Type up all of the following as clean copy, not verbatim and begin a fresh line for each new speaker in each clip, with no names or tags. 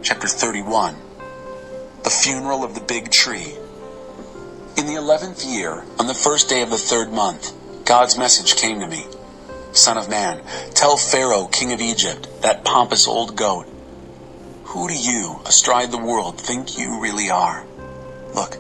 Chapter 31. The Funeral of the Big Tree. In the 11th year, on the first day of the 3rd month, God's message came to me. Son of man, tell Pharaoh, king of Egypt, that pompous old goat, who do you, astride the world, think you really are? Look,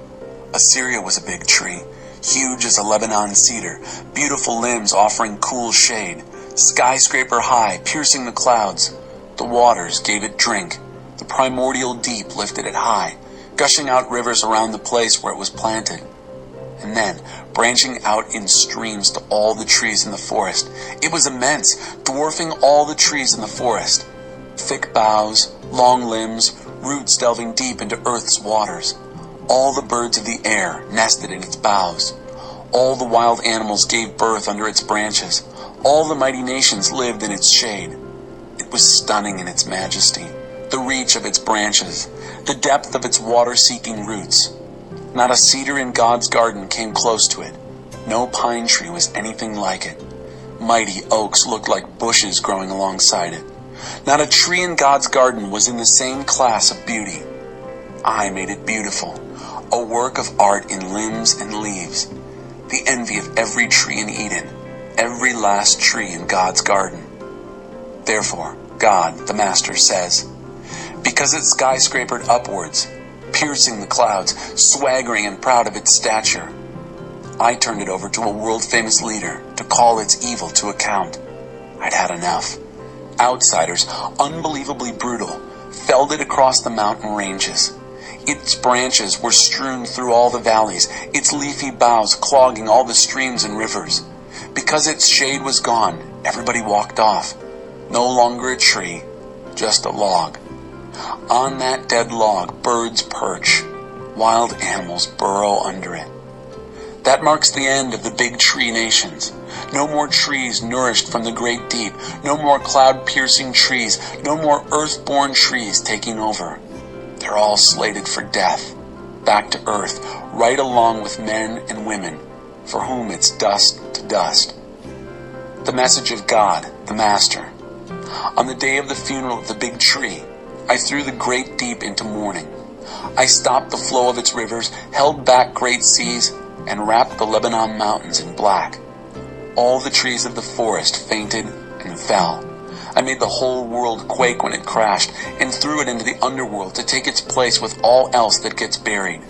Assyria was a big tree, huge as a Lebanon cedar, beautiful limbs offering cool shade, skyscraper high, piercing the clouds. The waters gave it drink. The primordial deep lifted it high, gushing out rivers around the place where it was planted. And then, branching out in streams to all the trees in the forest. It was immense, dwarfing all the trees in the forest. Thick boughs, long limbs, roots delving deep into earth's waters. All the birds of the air nested in its boughs. All the wild animals gave birth under its branches. All the mighty nations lived in its shade. It was stunning in its majesty, the reach of its branches, the depth of its water-seeking roots. Not a cedar in God's garden came close to it. No pine tree was anything like it. Mighty oaks looked like bushes growing alongside it. Not a tree in God's garden was in the same class of beauty. I made it beautiful, a work of art in limbs and leaves, the envy of every tree in Eden, every last tree in God's garden. Therefore, God, the Master, says, because it skyscrapered upwards, piercing the clouds, swaggering and proud of its stature, I turned it over to a world-famous leader to call its evil to account. I'd had enough. Outsiders, unbelievably brutal, felled it across the mountain ranges. Its branches were strewn through all the valleys, its leafy boughs clogging all the streams and rivers. Because its shade was gone, everybody walked off. No longer a tree, just a log. On that dead log, birds perch. Wild animals burrow under it. That marks the end of the big tree nations. No more trees nourished from the great deep. No more cloud-piercing trees. No more earth-born trees taking over. They're all slated for death. Back to earth, right along with men and women, for whom it's dust to dust. The message of God, the Master. On the day of the funeral of the big tree, I threw the great deep into mourning. I stopped the flow of its rivers, held back great seas, and wrapped the Lebanon mountains in black. All the trees of the forest fainted and fell. I made the whole world quake when it crashed, and threw it into the underworld to take its place with all else that gets buried.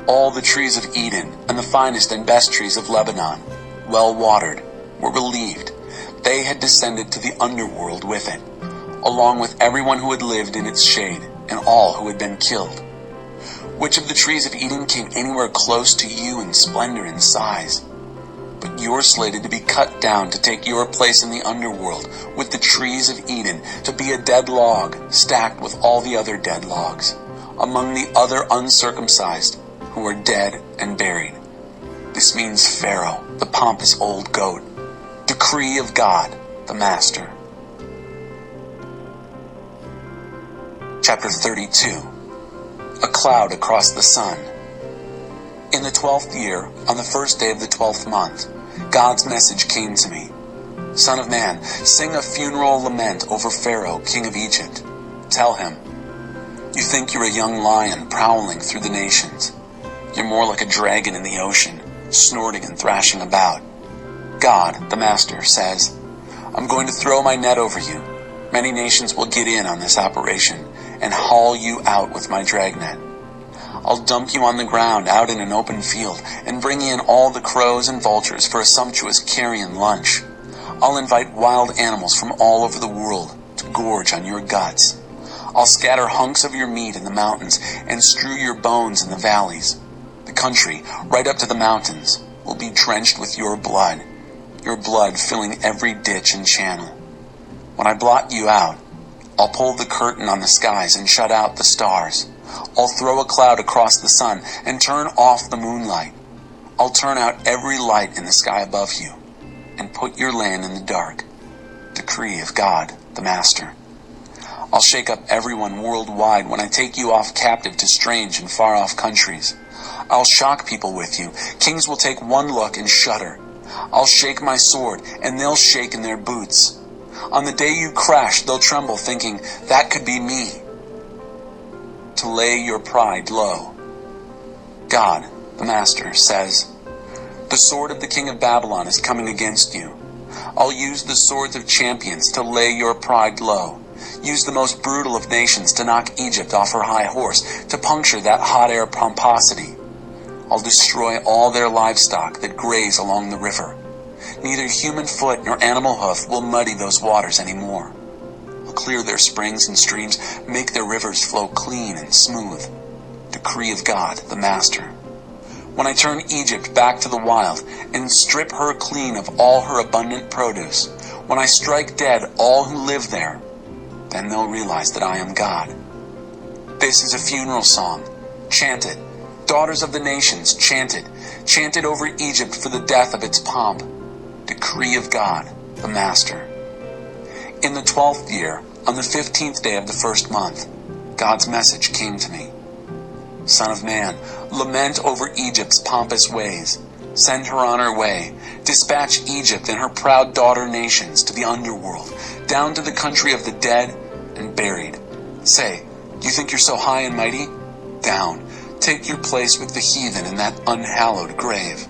All the trees of Eden, and the finest and best trees of Lebanon, well watered, were relieved. They had descended to the underworld with it, along with everyone who had lived in its shade, and all who had been killed. Which of the trees of Eden came anywhere close to you in splendor and size? But you're slated to be cut down to take your place in the underworld with the trees of Eden, to be a dead log stacked with all the other dead logs, among the other uncircumcised who are dead and buried. This means Pharaoh, the pompous old goat. Decree of God, the Master. Chapter 32. A cloud across the sun. In the 12th year, on the first day of the 12th month, God's message came to me. Son of man, sing a funeral lament over Pharaoh, king of Egypt. Tell him, you think you're a young lion prowling through the nations. You're more like a dragon in the ocean, snorting and thrashing about. God, the Master, says, I'm going to throw my net over you. Many nations will get in on this operation and haul you out with my dragnet. I'll dump you on the ground out in an open field and bring in all the crows and vultures for a sumptuous carrion lunch. I'll invite wild animals from all over the world to gorge on your guts. I'll scatter hunks of your meat in the mountains and strew your bones in the valleys. The country, right up to the mountains, will be drenched with your blood filling every ditch and channel. When I blot you out, I'll pull the curtain on the skies and shut out the stars. I'll throw a cloud across the sun and turn off the moonlight. I'll turn out every light in the sky above you and put your land in the dark. Decree of God, the Master. I'll shake up everyone worldwide when I take you off captive to strange and far-off countries. I'll shock people with you. Kings will take one look and shudder. I'll shake my sword, and they'll shake in their boots. On the day you crash, they'll tremble, thinking, that could be me. to lay your pride low. God, the Master, says, "The sword of the king of Babylon is coming against you. I'll use the swords of champions to lay your pride low. Use the most brutal of nations to knock Egypt off her high horse, to puncture that hot air pomposity. I'll destroy all their livestock that graze along the river. Neither human foot nor animal hoof will muddy those waters anymore. I'll clear their springs and streams, make their rivers flow clean and smooth. Decree of God, the Master. When I turn Egypt back to the wild and strip her clean of all her abundant produce, when I strike dead all who live there, then they'll realize that I am God. This is a funeral song. Chant it. Daughters of the nations, chant it. Chant it over Egypt for the death of its pomp. Decree of God, the Master. In the 12th year, on the 15th day of the first month, God's message came to me. Son of man, lament over Egypt's pompous ways. Send her on her way. Dispatch Egypt and her proud daughter nations to the underworld, down to the country of the dead and buried. Say, you think you're so high and mighty? Down. Take your place with the heathen in that unhallowed grave.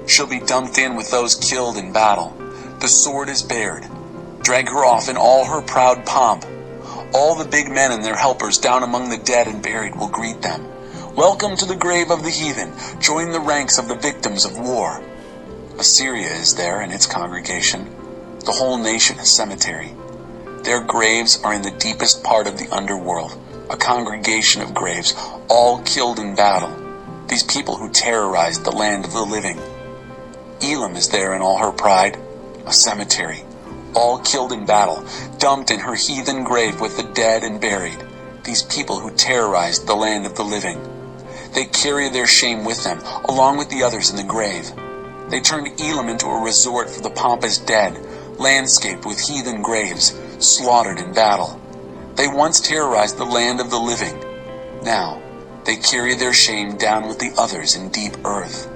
She'll be dumped in with those killed in battle. The sword is bared. Drag her off in all her proud pomp. All the big men and their helpers down among the dead and buried will greet them. Welcome to the grave of the heathen. Join the ranks of the victims of war. Assyria is there and its congregation. The whole nation a cemetery. Their graves are in the deepest part of the underworld, a congregation of graves, all killed in battle. These people who terrorized the land of the living. Elam is there in all her pride, a cemetery, all killed in battle, dumped in her heathen grave with the dead and buried. These people who terrorized the land of the living. They carry their shame with them, along with the others in the grave. They turned Elam into a resort for the pompous dead, landscaped with heathen graves, slaughtered in battle. They once terrorized the land of the living. Now, they carry their shame down with the others in deep earth.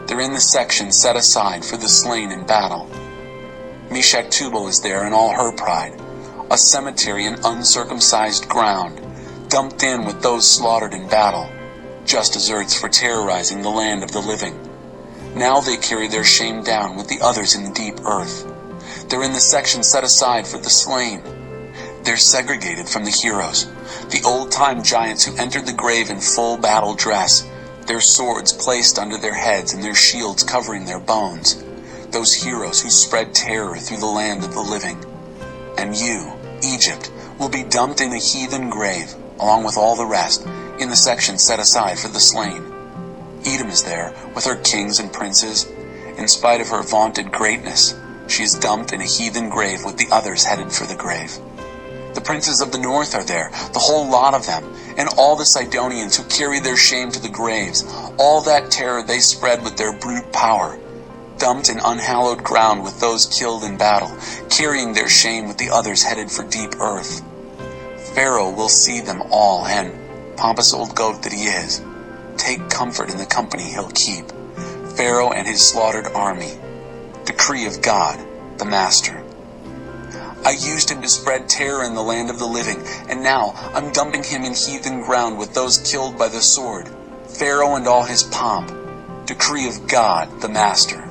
They're in the section set aside for the slain in battle. Meshech Tubal is there in all her pride, a cemetery in uncircumcised ground, dumped in with those slaughtered in battle, just deserts for terrorizing the land of the living. Now they carry their shame down with the others in deep earth. They're in the section set aside for the slain. They're segregated from the heroes, the old-time giants who entered the grave in full battle dress, their swords placed under their heads and their shields covering their bones. Those heroes who spread terror through the land of the living. And you, Egypt, will be dumped in a heathen grave, along with all the rest, in the section set aside for the slain. Edom is there, with her kings and princes. In spite of her vaunted greatness, she is dumped in a heathen grave with the others headed for the grave. The princes of the north are there, the whole lot of them, and all the Sidonians who carry their shame to the graves, all that terror they spread with their brute power, dumped in unhallowed ground with those killed in battle, carrying their shame with the others headed for deep earth. Pharaoh will see them all, and, pompous old goat that he is, take comfort in the company he'll keep. Pharaoh and his slaughtered army. Decree of God, the Master. I used him to spread terror in the land of the living, and now I'm dumping him in heathen ground with those killed by the sword, Pharaoh and all his pomp. Decree of God, the Master.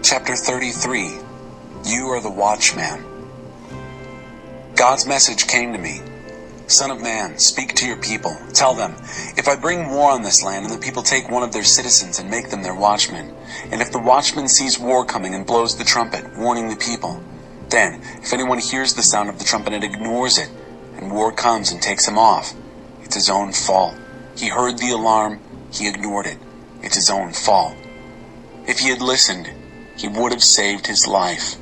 Chapter 33. You are the watchman. God's message came to me. Son of man, speak to your people. Tell them, if I bring war on this land and the people take one of their citizens and make them their watchman, and if the watchman sees war coming and blows the trumpet, warning the people, then, if anyone hears the sound of the trumpet and ignores it, and war comes and takes him off, it's his own fault. He heard the alarm, he ignored it. It's his own fault. If he had listened, he would have saved his life.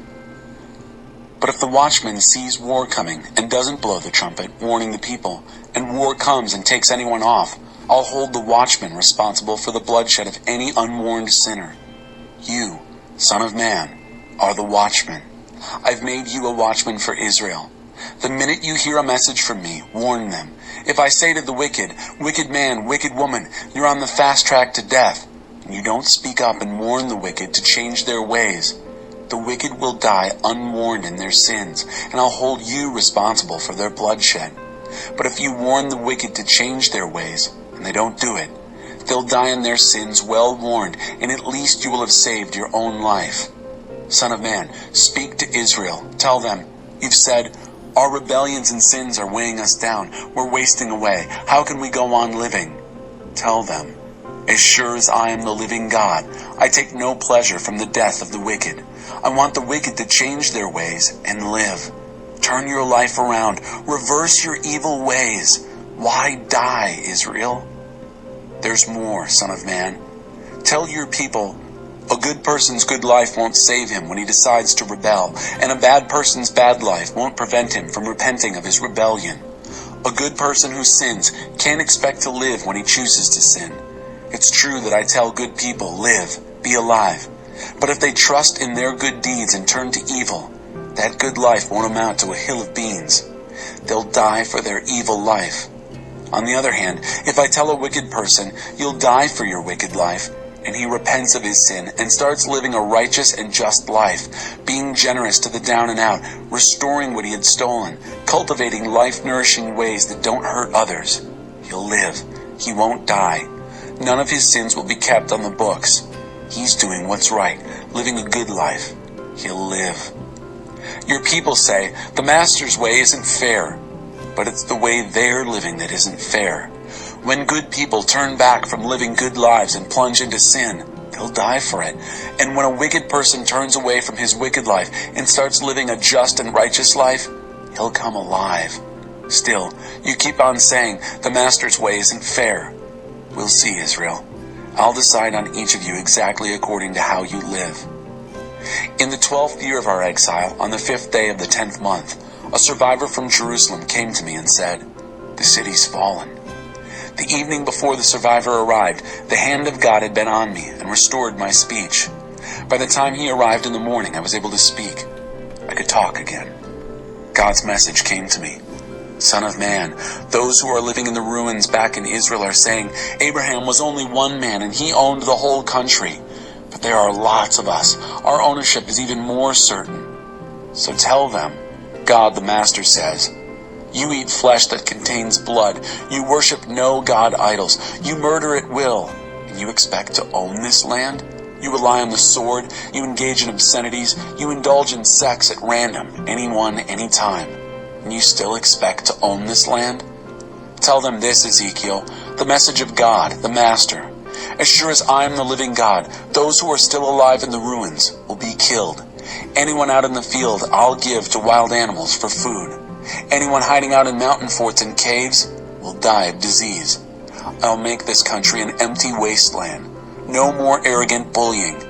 But if the watchman sees war coming and doesn't blow the trumpet, warning the people, and war comes and takes anyone off, I'll hold the watchman responsible for the bloodshed of any unwarned sinner. You, son of man, are the watchman. I've made you a watchman for Israel. The minute you hear a message from me, warn them. If I say to the wicked, wicked man, wicked woman, you're on the fast track to death, and you don't speak up and warn the wicked to change their ways, The wicked will die unwarned in their sins, and I'll hold you responsible for their bloodshed. But if you warn the wicked to change their ways, and they don't do it, they'll die in their sins well warned, and at least you will have saved your own life. Son of man, speak to Israel. Tell them, you've said, our rebellions and sins are weighing us down. We're wasting away. How can we go on living? Tell them, as sure as I am the living God, I take no pleasure from the death of the wicked. I want the wicked to change their ways and live. Turn your life around. Reverse your evil ways. Why die, Israel? There's more, son of man. Tell your people, a good person's good life won't save him when he decides to rebel, and a bad person's bad life won't prevent him from repenting of his rebellion. A good person who sins can't expect to live when he chooses to sin. It's true that I tell good people, live, be alive. But if they trust in their good deeds and turn to evil, that good life won't amount to a hill of beans. They'll die for their evil life. On the other hand, if I tell a wicked person, you'll die for your wicked life, and he repents of his sin and starts living a righteous and just life, being generous to the down and out, restoring what he had stolen, cultivating life-nourishing ways that don't hurt others, he'll live. He won't die. None of his sins will be kept on the books. He's doing what's right, living a good life. He'll live. Your people say, the master's way isn't fair, but it's the way they're living that isn't fair. When good people turn back from living good lives and plunge into sin, they'll die for it. And when a wicked person turns away from his wicked life and starts living a just and righteous life, he'll come alive. Still, you keep on saying, the master's way isn't fair. We'll see, Israel. I'll decide on each of you exactly according to how you live. In the 12th year of our exile, on the 5th day of the 10th month, a survivor from Jerusalem came to me and said, the city's fallen. The evening before the survivor arrived, the hand of God had been on me and restored my speech. By the time he arrived in the morning, I was able to speak. I could talk again. God's message came to me. Son of man, those who are living in the ruins back in Israel are saying, Abraham was only one man and he owned the whole country. But there are lots of us. Our ownership is even more certain. So tell them, God the Master says, you eat flesh that contains blood. You worship no God idols. You murder at will. And you expect to own this land? You rely on the sword. You engage in obscenities. You indulge in sex at random, anyone, anytime. And you still expect to own this land? Tell them this, Ezekiel, the message of God, the Master. As sure as I am the living God, those who are still alive in the ruins will be killed. Anyone out in the field I'll give to wild animals for food. Anyone hiding out in mountain forts and caves will die of disease. I'll make this country an empty wasteland. No more arrogant bullying.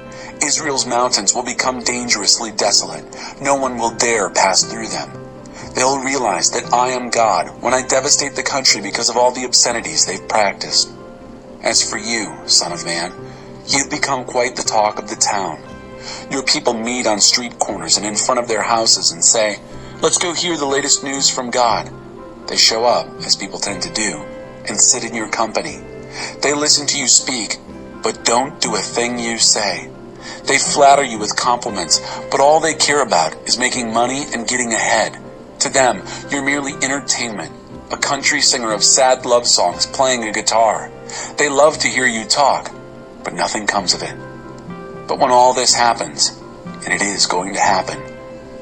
Israel's mountains will become dangerously desolate. No one will dare pass through them. They'll realize that I am God when I devastate the country because of all the obscenities they've practiced. As for you, son of man, you've become quite the talk of the town. Your people meet on street corners and in front of their houses and say, let's go hear the latest news from God. They show up, as people tend to do, and sit in your company. They listen to you speak, but don't do a thing you say. They flatter you with compliments, but all they care about is making money and getting ahead. To them, you're merely entertainment, a country singer of sad love songs playing a guitar. They love to hear you talk, but nothing comes of it. But when all this happens, and it is going to happen,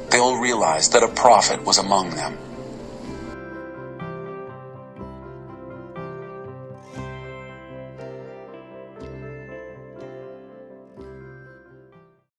they'll realize that a prophet was among them,